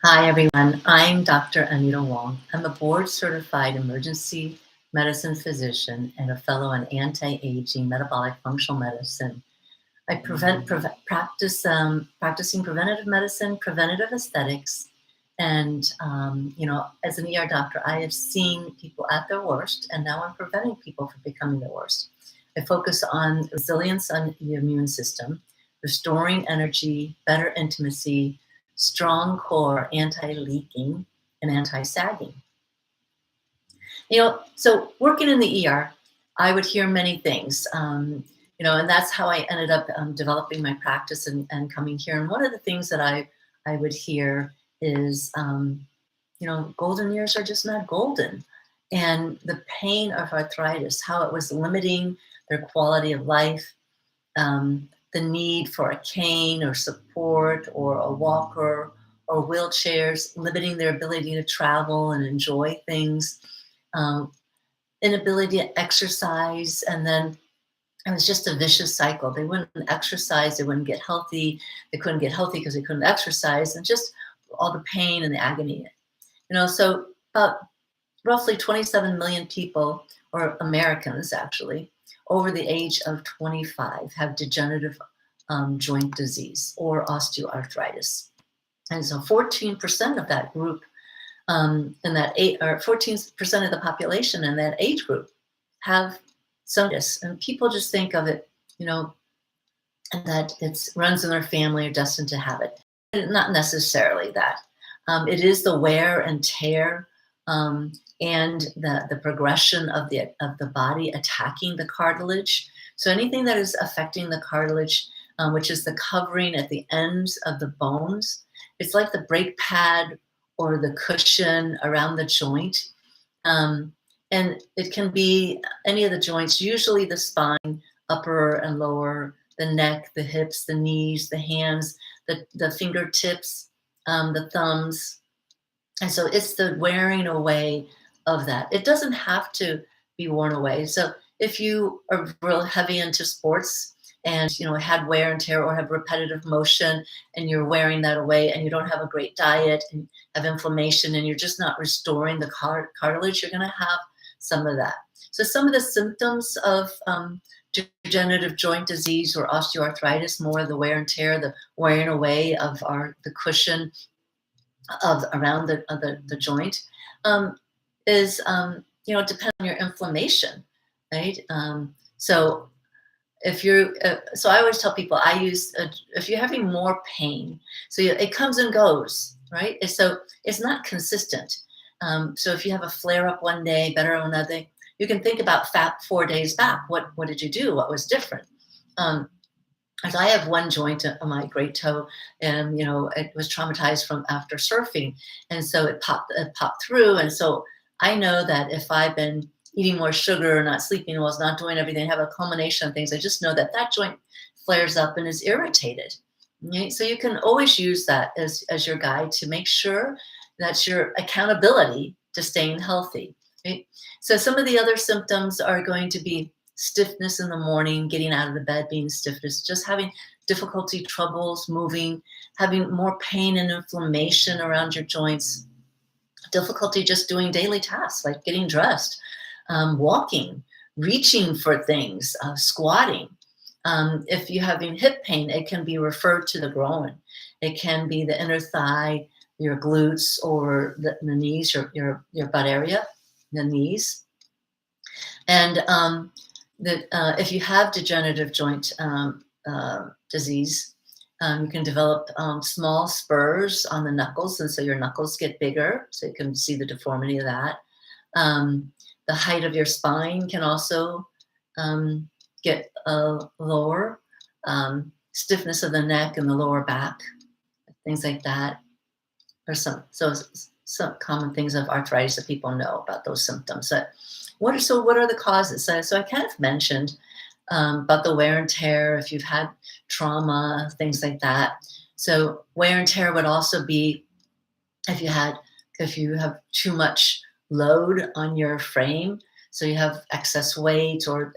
Hi, everyone. I'm Dr. Anita Wong. I'm a board certified emergency medicine physician and a fellow in anti aging metabolic functional medicine. I practice practicing preventative medicine, preventative aesthetics, and as an ER doctor, I have seen people at their worst, and now I'm preventing people from becoming their worst. I focus on resilience on the immune system, restoring energy, better intimacy, strong core, anti-leaking, and anti-sagging. So working in the ER, I would hear many things. And that's how I ended up developing my practice and coming here. And one of the things that I would hear is, golden years are just not golden. And the pain of arthritis, how it was limiting their quality of life, the need for a cane or support or a walker or wheelchairs, limiting their ability to travel and enjoy things, um, inability to exercise, and then it was just a vicious cycle. They wouldn't exercise, they wouldn't get healthy, they couldn't get healthy because they couldn't exercise, and just all the pain and the agony. So about roughly 27 million people, or Americans actually, over the age of 25 have degenerative joint disease or osteoarthritis. And so 14% of that group, in that 14% of the population in that age group have some this. And people just think of it, that it runs in their family or destined to have it. And not necessarily that. It is the wear and tear and the progression of the body attacking the cartilage. So anything that is affecting the cartilage, which is the covering at the ends of the bones, it's like the brake pad or the cushion around the joint. And it can be any of the joints, usually the spine, upper and lower, the neck, the hips, the knees, the hands, the fingertips, the thumbs. And so it's the wearing away of that. It doesn't have to be worn away. So if you are real heavy into sports and had wear and tear or have repetitive motion and you're wearing that away and you don't have a great diet and have inflammation and you're just not restoring the cartilage, you're going to have some of that. So some of the symptoms of degenerative joint disease or osteoarthritis, more of the wear and tear, the wearing away of the cushion of around the joint, is depend on your inflammation, right? So if you're so I always tell people I use if you're having more pain, so it comes and goes, right? So it's not consistent. So if you have a flare up one day, better on another day, you can think about 4 days back. What did you do? What was different? As I have one joint on my great toe, and it was traumatized from after surfing, and so it popped through. And so I know that if I've been eating more sugar, not sleeping well, not doing everything, have a culmination of things, I just know that joint flares up and is irritated. Okay? So you can always use that as your guide to make sure that's your accountability to staying healthy. Right? So some of the other symptoms are going to be stiffness in the morning, getting out of the bed, being stiffness, just having difficulty, troubles moving, having more pain and inflammation around your joints, difficulty just doing daily tasks like getting dressed, walking, reaching for things, squatting. If you're having hip pain, it can be referred to the groin. It can be the inner thigh, your glutes, or the knees, your butt area, the knees. And if you have degenerative joint disease, you can develop small spurs on the knuckles, and so your knuckles get bigger, so you can see the deformity of that. The height of your spine can also get lower. Stiffness of the neck and the lower back, things like that, are some common things of arthritis that people know about those symptoms. What are the causes? So I kind of mentioned about the wear and tear, if you've had trauma, things like that. So wear and tear would also be if you have too much load on your frame, so you have excess weight, or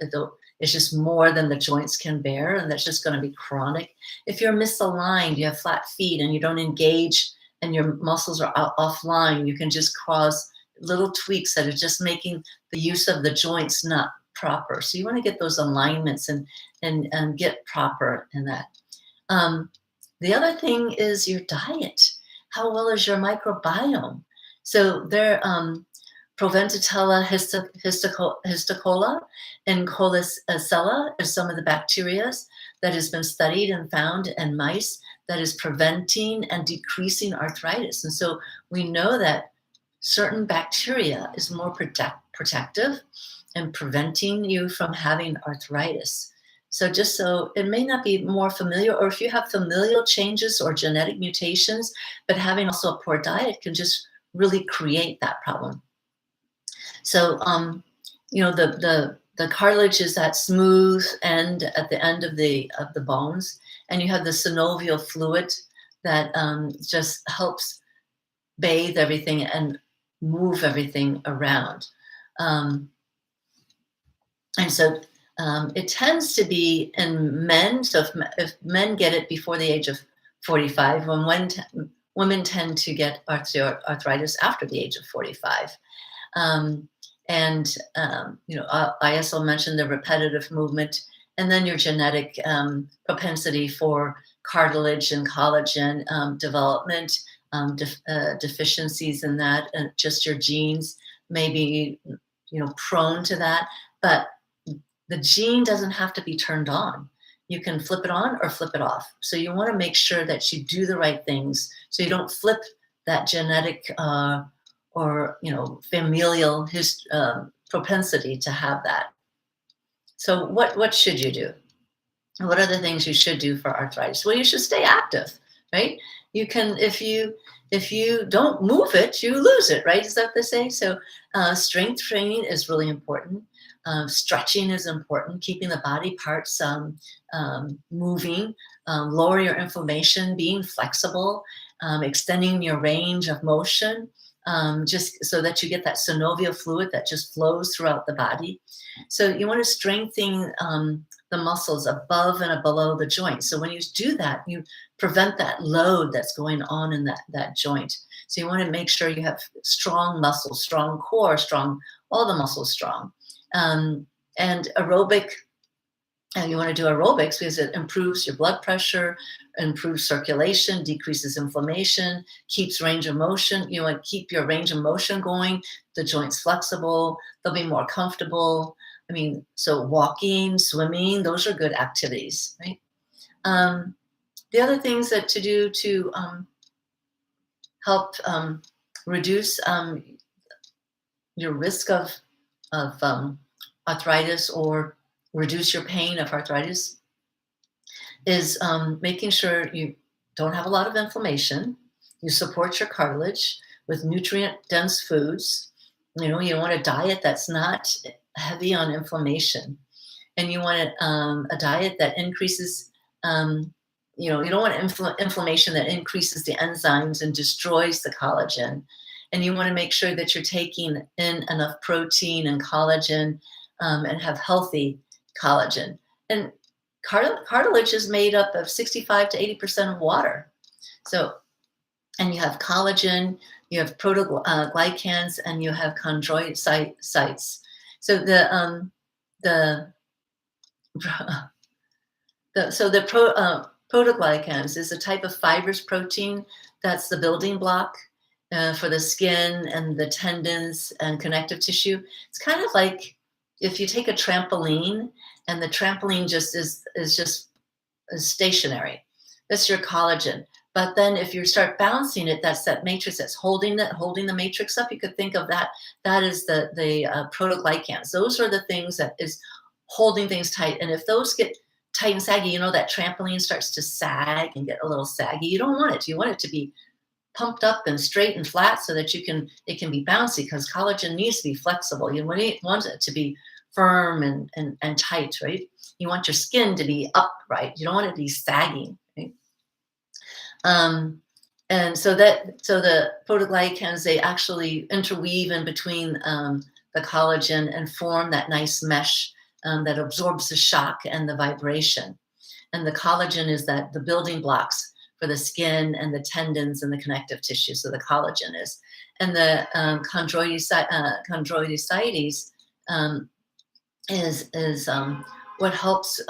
it's just more than the joints can bear, and that's just going to be chronic. If you're misaligned, you have flat feet and you don't engage and your muscles are offline, you can just cause little tweaks that are just making the use of the joints not proper. So you want to get those alignments and get proper in that. Um, the other thing is your diet. How well is your microbiome? So there, Preventella histicola and Colicella are some of the bacteria that has been studied and found in mice that is preventing and decreasing arthritis. And so we know that certain bacteria is more protective and preventing you from having arthritis. So just so it may not be more familiar, or if you have familial changes or genetic mutations, but having also a poor diet can just really create that problem. So, the cartilage is that smooth end at the end of the bones, and you have the synovial fluid that just helps bathe everything and move everything around. And so it tends to be in men. So if men get it before the age of 45, women tend to get arthritis after the age of 45. I also mentioned the repetitive movement, and then your genetic propensity for cartilage and collagen development, deficiencies in that, and just your genes may be, prone to that. But the gene doesn't have to be turned on. You can flip it on or flip it off. So you want to make sure that you do the right things so you don't flip that genetic or familial propensity to have that. So what should you do? What are the things you should do for arthritis? Well, you should stay active, right? You can, if you don't move it, you lose it, right? Is that what they say? So strength training is really important. Stretching is important. Keeping the body parts moving, lower your inflammation, being flexible, extending your range of motion, just so that you get that synovial fluid that just flows throughout the body. So you want to strengthen the muscles above and below the joint. So when you do that, you prevent that load that's going on in that joint. So you want to make sure you have strong muscles, strong core, all the muscles strong. And aerobic, you want to do aerobics because it improves your blood pressure, improves circulation, decreases inflammation, keeps range of motion. You want to keep your range of motion going, the joints flexible, they'll be more comfortable. So walking, swimming, those are good activities, right? The other things that to do to help reduce your risk of arthritis or reduce your pain of arthritis is making sure you don't have a lot of inflammation. You support your cartilage with nutrient-dense foods. You want a diet that's not heavy on inflammation, and you want a diet that increases. You don't want inflammation that increases the enzymes and destroys the collagen. And you want to make sure that you're taking in enough protein and collagen and have healthy collagen. And cartilage is made up of 65 to 80% of water. So, and you have collagen, you have proteoglycans, and you have chondrocytes. So proteoglycans is a type of fibrous protein that's the building block for the skin and the tendons and connective tissue. It's kind of like if you take a trampoline and the trampoline just is stationary. That's your collagen. But then if you start bouncing it, that's that matrix that's holding the matrix up. You could think of that. That is the proteoglycans. Those are the things that is holding things tight. And if those get tight and saggy, that trampoline starts to sag and get a little saggy. You don't want it. You want it to be pumped up and straight and flat so that it can be bouncy, because collagen needs to be flexible. You want it to be firm and tight, right? You want your skin to be upright. You don't want it to be sagging, right? And so the proteoglycans, they actually interweave in between the collagen and form that nice mesh that absorbs the shock and the vibration. And the collagen is the building blocks for the skin and the tendons and the connective tissue, so the collagen is. And the chondroitis is what helps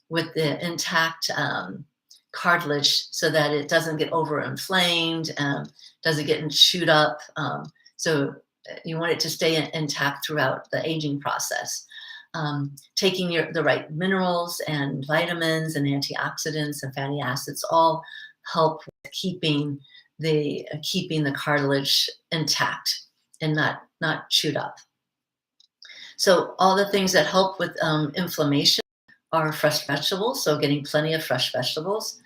with the intact cartilage so that it doesn't get overinflamed, doesn't get chewed up. So you want it to stay intact throughout the aging process. Taking the right minerals and vitamins and antioxidants and fatty acids all help with keeping the cartilage intact and not chewed up. So all the things that help with inflammation are fresh vegetables. So getting plenty of fresh vegetables,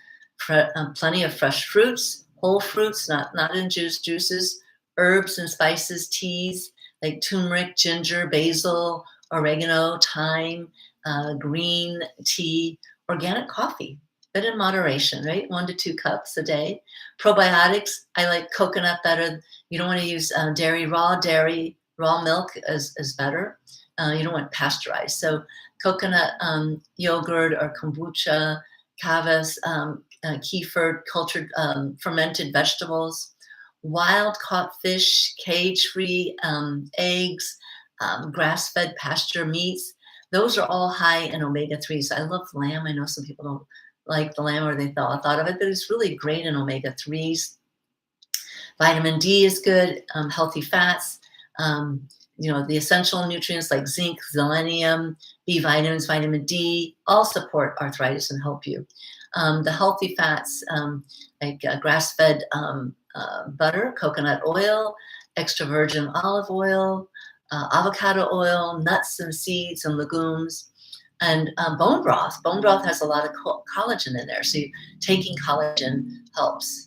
plenty of fresh fruits, whole fruits, not in juices, herbs and spices, teas like turmeric, ginger, basil, oregano, thyme, green tea, organic coffee, but in moderation, right? 1 to 2 cups a day. Probiotics, I like coconut better. You don't want to use raw milk is better. You don't want pasteurized. So coconut yogurt or kombucha, kavas, kefir, cultured fermented vegetables, wild caught fish, cage-free eggs, grass-fed pasture meats. Those are all high in omega-3s. I love lamb. I know some people don't like the lamb or they thought of it, but it's really great in omega-3s. Vitamin D is good, healthy fats. The essential nutrients like zinc, selenium, B vitamins, vitamin D, all support arthritis and help you. The healthy fats like grass-fed butter, coconut oil, extra virgin olive oil, avocado oil, nuts and seeds and legumes, and bone broth. Bone broth has a lot of collagen in there, so taking collagen helps.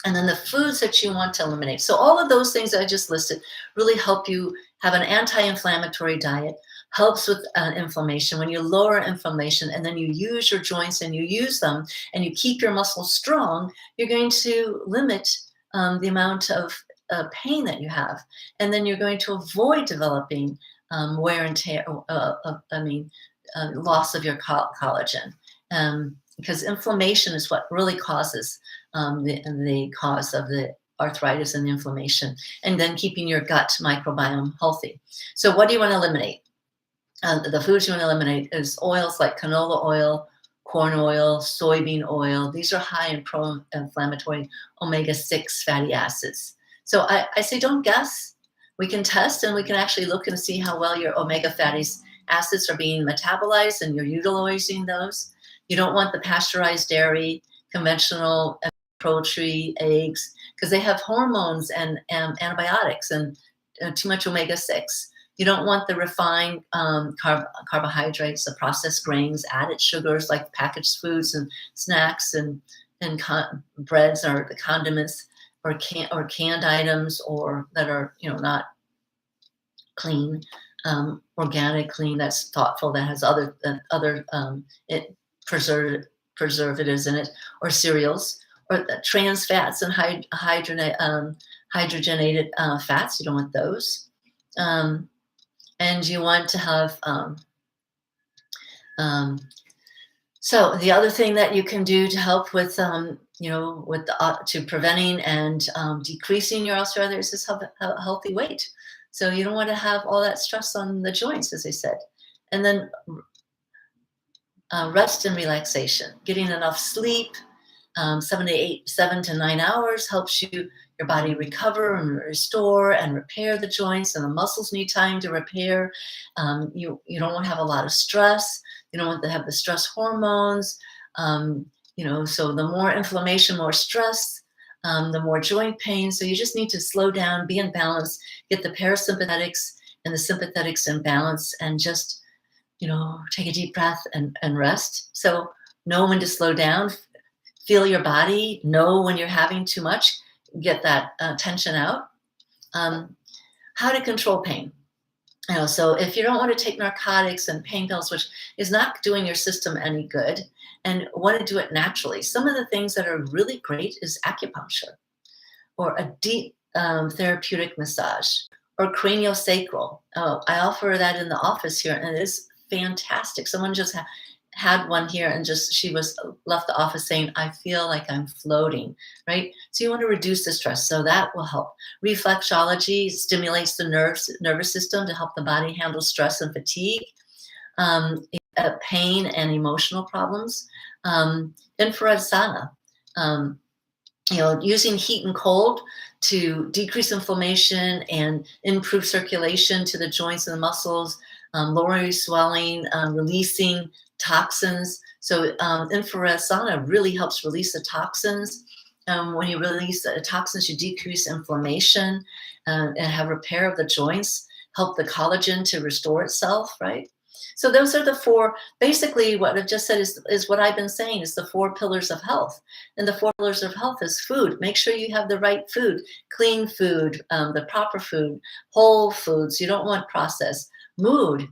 And then the foods that you want to eliminate. So all of those things that I just listed really help you have an anti-inflammatory diet, helps with inflammation. When you lower inflammation and then you use your joints and you use them and you keep your muscles strong, you're going to limit the amount of pain that you have. And then you're going to avoid developing wear and tear, loss of your collagen. Because inflammation is what really causes the cause of the arthritis and the inflammation, and then keeping your gut microbiome healthy. So what do you want to eliminate? The foods you want to eliminate is oils like canola oil, corn oil, soybean oil. These are high in pro-inflammatory omega-6 fatty acids. So I say don't guess. We can test and we can actually look and see how well your omega fatty acids are being metabolized and you're utilizing those. You don't want the pasteurized dairy, conventional poultry, eggs, because they have hormones and antibiotics and too much omega-6. You don't want the refined carbohydrates, the processed grains, added sugars like packaged foods and snacks and breads or the condiments or canned items or that are not clean, organic, clean, that's thoughtful, that has other preservatives in it, or cereals, or trans fats and hydrogenated fats. You don't want those. And you want to have, so the other thing that you can do to help with, to preventing and decreasing your osteoarthritis is have a healthy weight. So you don't want to have all that stress on the joints, as I said. And then rest and relaxation, getting enough sleep, 7 to 9 hours helps your body recover and restore and repair the joints, and the muscles need time to repair. You don't want to have a lot of stress. You don't want to have the stress hormones. So the more inflammation, more stress, the more joint pain. So you just need to slow down, be in balance, get the parasympathetics and the sympathetics in balance, and just take a deep breath and rest. So know when to slow down, feel your body, know when you're having too much, get that tension out. How to control pain. So if you don't want to take narcotics and pain pills, which is not doing your system any good, and want to do it naturally, some of the things that are really great is acupuncture, or a deep therapeutic massage, or craniosacral. I offer that in the office here, and it is fantastic. Someone just had one here, and just she was left the office saying, I feel like I'm floating, right? So you want to reduce the stress, so that will help. Reflexology stimulates the nervous system to help the body handle stress and fatigue, um, pain and emotional problems. Infrared sauna, um, using heat and cold to decrease inflammation and improve circulation to the joints and the muscles, lowering swelling, releasing toxins. So infrared sauna really helps release the toxins. When you release the toxins, you decrease inflammation and have repair of the joints, help the collagen to restore itself, right? So those are the four, basically what I've just said is what I've been saying is the 4 pillars of health. And the 4 pillars of health is food. Make sure you have the right food, clean food, the proper food, whole foods. You don't want processed. Mood.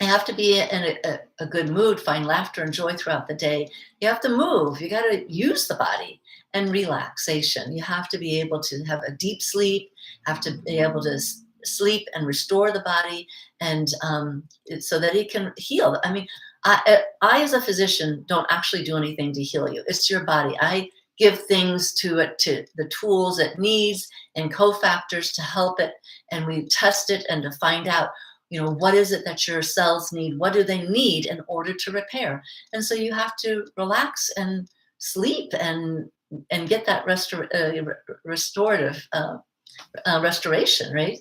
You have to be in a good mood, find laughter and joy throughout the day. You have to move. You got to use the body. And relaxation. You have to be able to have a deep sleep, have to be able to sleep and restore the body, and so that it can heal. I mean, I as a physician don't actually do anything to heal you. It's your body. I give things to it, to the tools it needs and cofactors to help it, and we test it and to find out, what is it that your cells need? What do they need in order to repair? And so you have to relax and sleep and get that restorative restoration, right?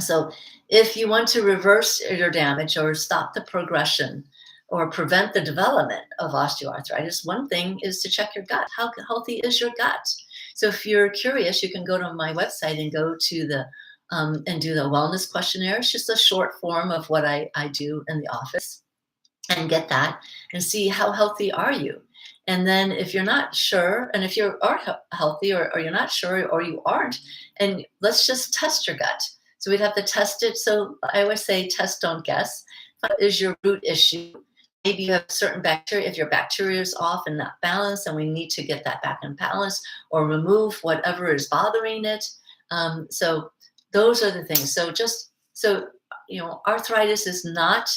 So if you want to reverse your damage or stop the progression or prevent the development of osteoarthritis, one thing is to check your gut. How healthy is your gut? So if you're curious, you can go to my website and go to the and do the wellness questionnaire. It's just a short form of what I do in the office, and get that and see how healthy are you. And then if you're not sure, and if you are healthy or you're not sure or you aren't, and let's just test your gut. So we'd have to test it. So I always say test, don't guess. What is your root issue? Maybe you have certain bacteria. If your bacteria is off and not balanced, and we need to get that back in balance or remove whatever is bothering it. So those are the things. So arthritis is not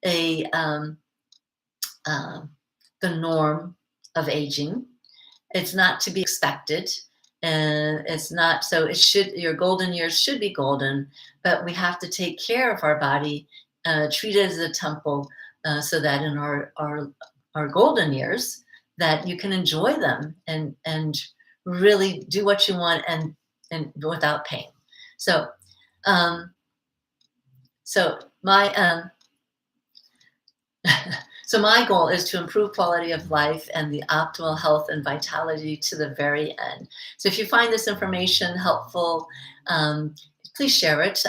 a the norm of aging. It's not to be expected, and it's not. So your golden years should be golden, but we have to take care of our body, treat it as a temple, so that in our golden years, that you can enjoy them and really do what you want and without pain. So my so my goal is to improve quality of life and the optimal health and vitality to the very end. So if you find this information helpful, please share it.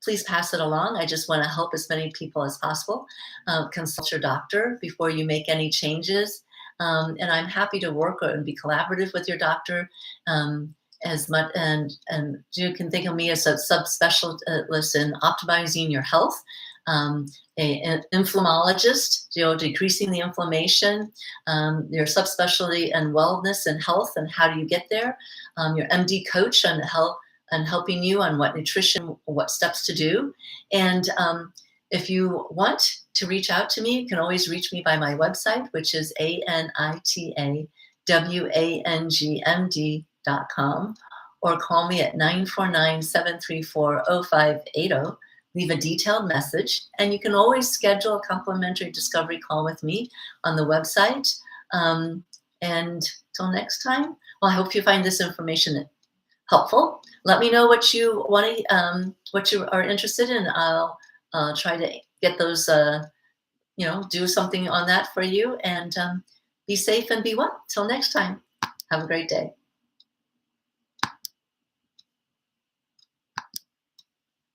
Please pass it along. I just want to help as many people as possible. Consult your doctor before you make any changes. And I'm happy to work and be collaborative with your doctor. As much, and you can think of me as a subspecialist in optimizing your health, an inflammologist, decreasing the inflammation, your subspecialty in wellness and health, and how do you get there, your MD coach on health and helping you on what nutrition, what steps to do. And if you want to reach out to me, you can always reach me by my website, which is ANITAWANGMD.com, or call me at 949-734-0580. Leave a detailed message, and you can always schedule a complimentary discovery call with me on the website. And till next time, well, I hope you find this information helpful. Let me know what you want to, what you are interested in. I'll try to get those, do something on that for you, and be safe and be well. Till next time, have a great day.